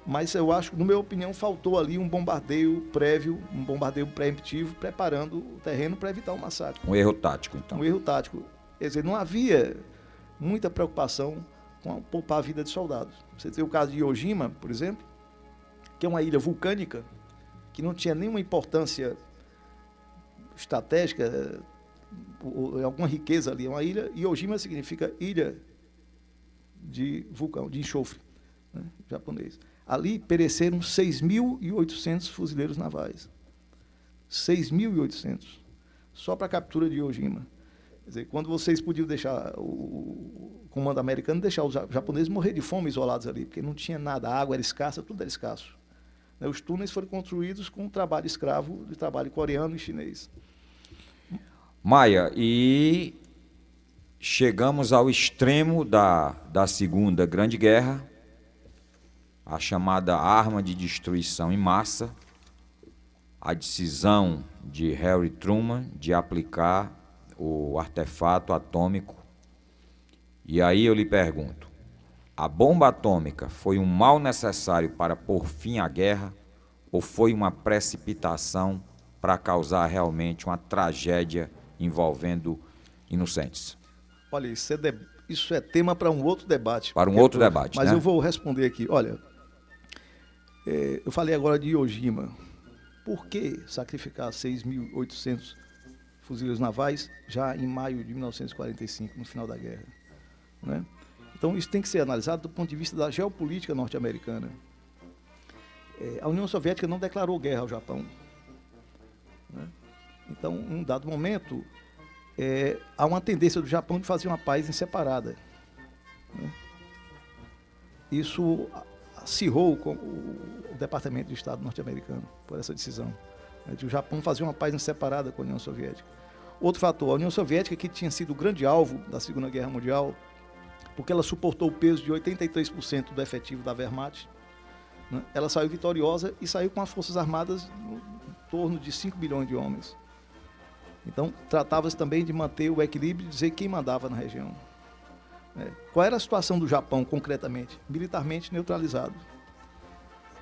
Mas eu acho que, na minha opinião, faltou ali um bombardeio prévio, um bombardeio preemptivo, preparando o terreno para evitar o massacre. Um erro tático, então. Um erro tático. Quer dizer, não havia muita preocupação com poupar a vida de soldados. Você tem o caso de Iwo Jima, por exemplo, que é uma ilha vulcânica, que não tinha nenhuma importância estratégica, alguma riqueza ali. É uma ilha, Iwo Jima significa ilha de vulcão, de enxofre, né, japonês. Ali pereceram 6.800 fuzileiros navais. 6.800. Só para a captura de Iwo Jima. Quer dizer, quando vocês podiam deixar o comando americano, deixar os japoneses morrer de fome isolados ali, porque não tinha nada, a água era escassa, tudo era escasso. Os túneis foram construídos com trabalho escravo, de trabalho coreano e chinês. Maia, e chegamos ao extremo da Segunda Grande Guerra, a chamada arma de destruição em massa, a decisão de Harry Truman de aplicar o artefato atômico. E aí eu lhe pergunto, a bomba atômica foi um mal necessário para pôr fim à guerra ou foi uma precipitação para causar realmente uma tragédia envolvendo inocentes? Olha, isso é tema para um outro debate. Para um outro debate, mas né? eu vou responder aqui. Olha, eu falei agora de Iwo Jima. Por que sacrificar 6.800 fuzileiros navais já em maio de 1945, no final da guerra, né? Então isso tem que ser analisado do ponto de vista da geopolítica norte-americana. A União Soviética não declarou guerra ao Japão, né? Então, em um dado momento, há uma tendência do Japão de fazer uma paz em separada, né? Isso acirrou o Departamento de Estado norte-americano por essa decisão, né, de o Japão fazer uma paz em separada com a União Soviética. Outro fator, a União Soviética, que tinha sido o grande alvo da Segunda Guerra Mundial, porque ela suportou o peso de 83% do efetivo da Wehrmacht, né? Ela saiu vitoriosa e saiu com as Forças Armadas em torno de 5 milhões de homens. Então, tratava-se também de manter o equilíbrio e dizer quem mandava na região. Qual era a situação do Japão, concretamente? Militarmente neutralizado.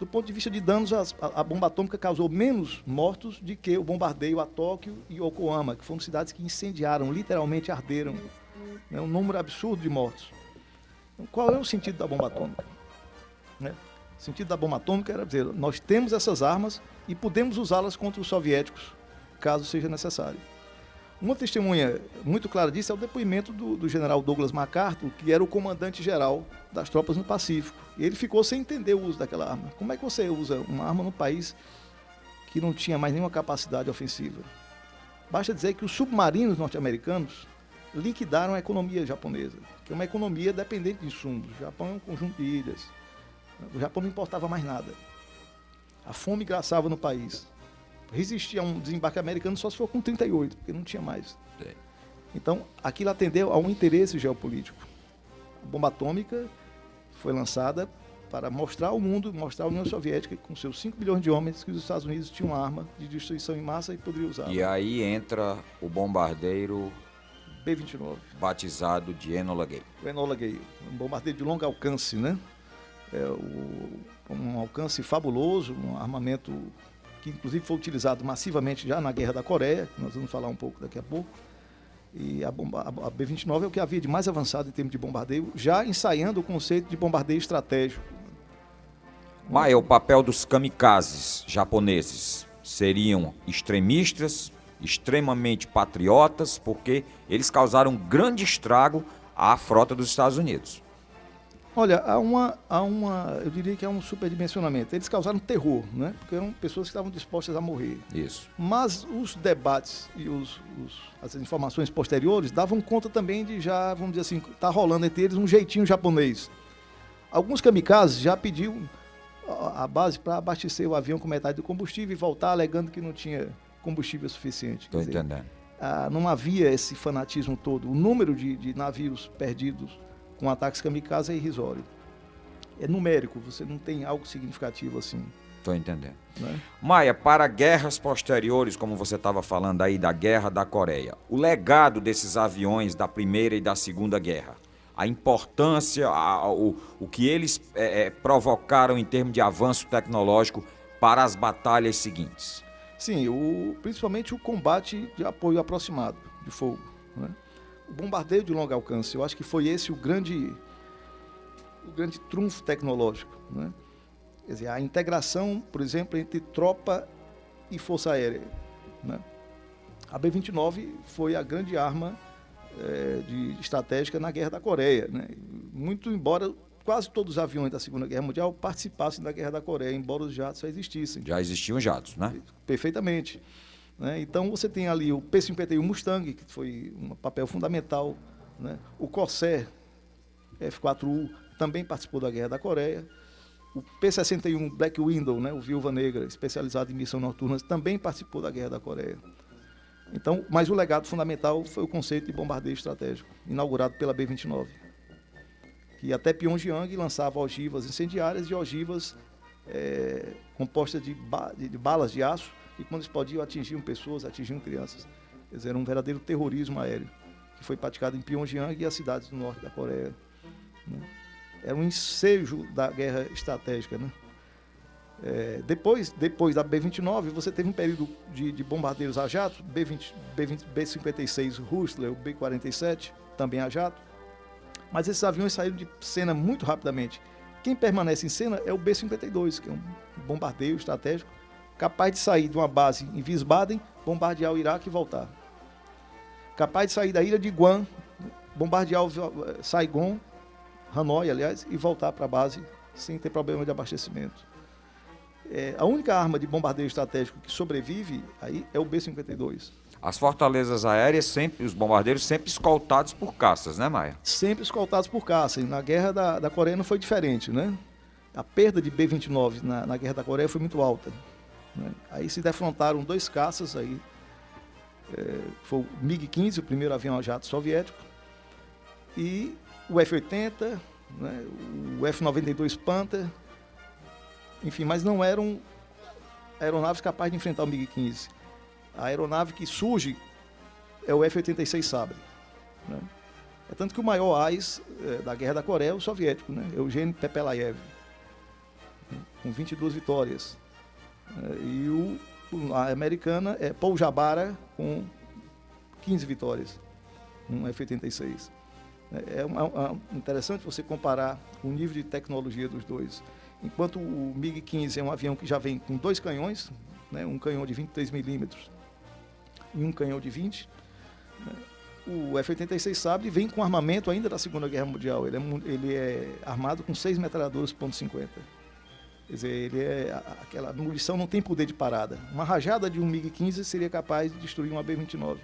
Do ponto de vista de danos, a bomba atômica causou menos mortos do que o bombardeio a Tóquio e Yokohama, que foram cidades que incendiaram, literalmente arderam. Um número absurdo de mortos. Então, qual é o sentido da bomba atômica? O sentido da bomba atômica era dizer, nós temos essas armas e podemos usá-las contra os soviéticos, caso seja necessário. Uma testemunha muito clara disso é o depoimento do general Douglas MacArthur, que era o comandante-geral das tropas no Pacífico. E ele ficou sem entender o uso daquela arma. Como é que você usa uma arma num país que não tinha mais nenhuma capacidade ofensiva? Basta dizer que os submarinos norte-americanos liquidaram a economia japonesa, que é uma economia dependente de insumos. O Japão é um conjunto de ilhas. O Japão não importava mais nada. A fome graçava no país. Resistir a um desembarque americano só se for com 38, porque não tinha mais. Então, aquilo atendeu a um interesse geopolítico. A bomba atômica foi lançada para mostrar ao mundo, mostrar à União Soviética, com seus 5 bilhões de homens, que os Estados Unidos tinham uma arma de destruição em massa e poderia usá-la. E aí entra o bombardeiro B-29. Batizado de Enola Gay. O Enola Gay, um bombardeiro de longo alcance, né? Um alcance fabuloso, um armamento que inclusive foi utilizado massivamente já na Guerra da Coreia, que nós vamos falar um pouco daqui a pouco. E a B-29 é o que havia de mais avançado em termos de bombardeio, já ensaiando o conceito de bombardeio estratégico. Maia, o papel dos kamikazes japoneses seriam extremistas, extremamente patriotas, porque eles causaram grande estrago à frota dos Estados Unidos. Olha, eu diria que há um superdimensionamento. Eles causaram terror, né? Porque eram pessoas que estavam dispostas a morrer. Isso. Mas os debates e as informações posteriores davam conta também de já, vamos dizer assim, tá rolando entre eles um jeitinho japonês. Alguns kamikazes já pediam a base para abastecer o avião com metade do combustível e voltar alegando que não tinha combustível suficiente. Estou entendendo. Não havia esse fanatismo todo. O número de navios perdidos com ataques kamikaze é irrisório. É numérico, você não tem algo significativo assim. Estou entendendo. Né? Maia, para guerras posteriores, como você estava falando aí da Guerra da Coreia, o legado desses aviões da Primeira e da Segunda Guerra, a importância, o que eles provocaram em termos de avanço tecnológico para as batalhas seguintes. Sim, principalmente o combate de apoio aproximado, de fogo, né? O bombardeio de longo alcance, eu acho que foi esse o grande trunfo tecnológico, né? Quer dizer, a integração, por exemplo, entre tropa e força aérea, né? A B-29 foi a grande arma estratégica na Guerra da Coreia, né? Muito embora quase todos os aviões da Segunda Guerra Mundial participassem da Guerra da Coreia, embora os jatos já existissem. Já existiam jatos, né? Perfeitamente. Né? Então você tem ali o P-51 Mustang, que foi um papel fundamental, né? O Corsair F-4U também participou da Guerra da Coreia. O P-61 Black Widow, né? O Viúva Negra, especializado em missão noturnas, também participou da Guerra da Coreia. Então, mas o legado fundamental foi o conceito de bombardeio estratégico, inaugurado pela B-29, que até Pyongyang lançava ogivas incendiárias e ogivas compostas de balas de aço, que quando explodiam atingiam pessoas, atingiam crianças. Quer dizer, era um verdadeiro terrorismo aéreo, que foi praticado em Pyongyang e as cidades do norte da Coreia, né? Era um ensejo da guerra estratégica, né? Depois da B-29, você teve um período de bombardeiros a jato, B-56 Rustler, o B-47, também a jato, mas esses aviões saíram de cena muito rapidamente. Quem permanece em cena é o B-52, que é um bombardeio estratégico, capaz de sair de uma base em Wiesbaden, bombardear o Iraque e voltar. Capaz de sair da ilha de Guam, bombardear Saigon, Hanoi, aliás, e voltar para a base sem ter problema de abastecimento. A única arma de bombardeio estratégico que sobrevive aí é o B-52. As fortalezas aéreas sempre, os bombardeiros sempre escoltados por caças, né, Maia? Sempre escoltados por caça. E na Guerra da Coreia não foi diferente, né? A perda de B-29 na Guerra da Coreia foi muito alta, né? Aí se defrontaram 2 caças aí, foi o MiG-15, o primeiro avião a jato soviético, e o F-80, né, o F-92 Panther, enfim, mas não eram aeronaves capazes de enfrentar o MiG-15. A aeronave que surge é o F-86 Sabre, né? É tanto que o maior AIS da Guerra da Coreia é o soviético, né? Eugênio Pepelayev, com 22 vitórias. E a americana é Paul Jabara, com 15 vitórias, um F-86. É interessante você comparar o nível de tecnologia dos dois. Enquanto o MiG-15 é um avião que já vem com 2 canhões, né, um canhão de 23 milímetros e um canhão de 20, né, o F-86 Sabre vem com armamento ainda da Segunda Guerra Mundial. Ele é armado com 6 metralhadoras .50. Quer dizer, aquela munição não tem poder de parada. Uma rajada de um MiG-15 seria capaz de destruir uma B-29.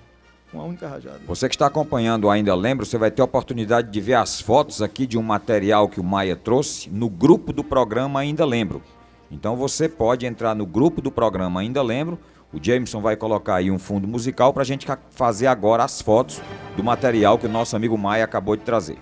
Uma única rajada. Você que está acompanhando Ainda Lembro, você vai ter a oportunidade de ver as fotos aqui de um material que o Maia trouxe no grupo do programa Ainda Lembro. Então você pode entrar no grupo do programa Ainda Lembro. O Jameson vai colocar aí um fundo musical para a gente fazer agora as fotos do material que o nosso amigo Maia acabou de trazer.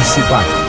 Cidade.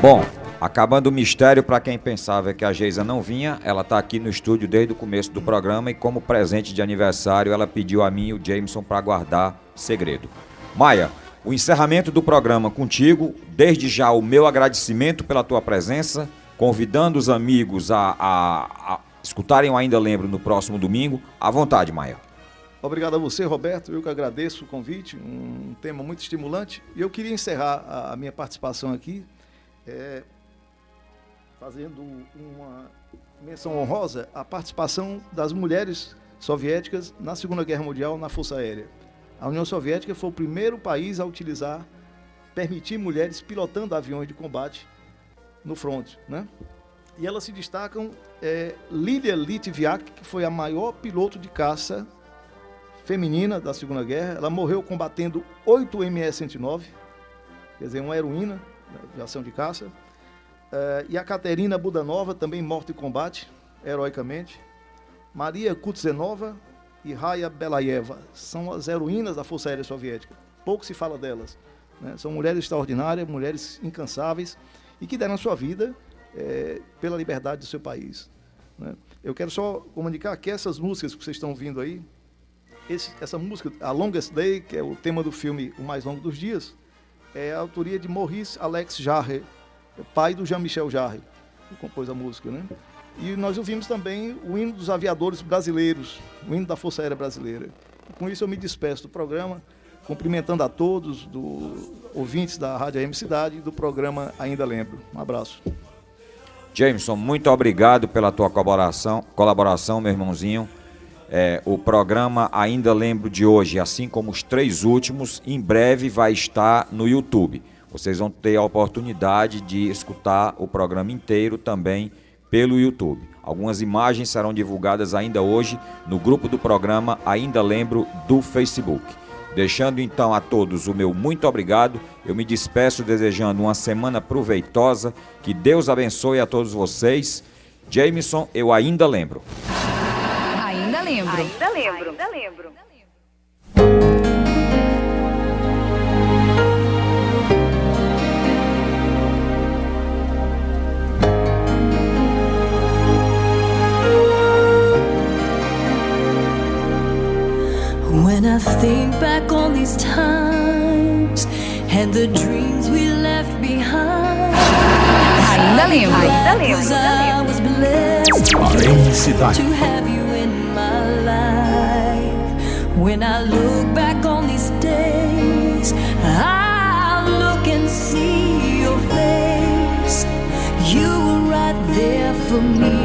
Bom, acabando o mistério para quem pensava que a Geisa não vinha, ela está aqui no estúdio desde o começo do programa e como presente de aniversário ela pediu a mim e o Jameson para guardar segredo. Maia, o encerramento do programa contigo, desde já o meu agradecimento pela tua presença, convidando os amigos a escutarem o Ainda Lembro no próximo domingo. À vontade, Maia. Obrigado a você, Roberto. Eu que agradeço o convite, um tema muito estimulante. E eu queria encerrar a minha participação aqui fazendo uma menção honrosa à participação das mulheres soviéticas na Segunda Guerra Mundial na Força Aérea. A União Soviética foi o primeiro país a permitir mulheres pilotando aviões de combate no fronte, né? E elas se destacam Lilia Litviak, que foi a maior piloto de caça feminina da Segunda Guerra. Ela morreu combatendo 8 MS-109, quer dizer, uma heroína de ação de caça. E a Katerina Budanova, também morta em combate, heroicamente. Maria Kutzenova e Raya Belayeva são as heroínas da Força Aérea Soviética. Pouco se fala delas, né? São mulheres extraordinárias, mulheres incansáveis e que deram a sua vida pela liberdade do seu país, né? Eu quero só comunicar que essas músicas que vocês estão ouvindo aí, essa música, A Longest Day, que é o tema do filme O Mais Longo dos Dias, é a autoria de Maurice Alex Jarre, pai do Jean-Michel Jarre, que compôs a música, né? E nós ouvimos também o hino dos aviadores brasileiros, o hino da Força Aérea Brasileira. Com isso eu me despeço do programa, cumprimentando a todos, ouvintes da Rádio AM Cidade e do programa Ainda Lembro. Um abraço. Jameson, muito obrigado pela tua colaboração, meu irmãozinho. O programa Ainda Lembro de hoje, assim como os 3 últimos, em breve vai estar no YouTube. Vocês vão ter a oportunidade de escutar o programa inteiro também pelo YouTube. Algumas imagens serão divulgadas ainda hoje no grupo do programa Ainda Lembro do Facebook. Deixando então a todos o meu muito obrigado, eu me despeço desejando uma semana proveitosa, que Deus abençoe a todos vocês. Jameson, eu ainda lembro. Ainda lembro. Ainda lembro. Ainda lembro. When I think back on these times and the dreams we left behind, Ainda lembro. Ainda lembro. 'cause I was blessed AM Cidade. to have you in my life. When I look back on these days, I look and see your face. You were right there for me.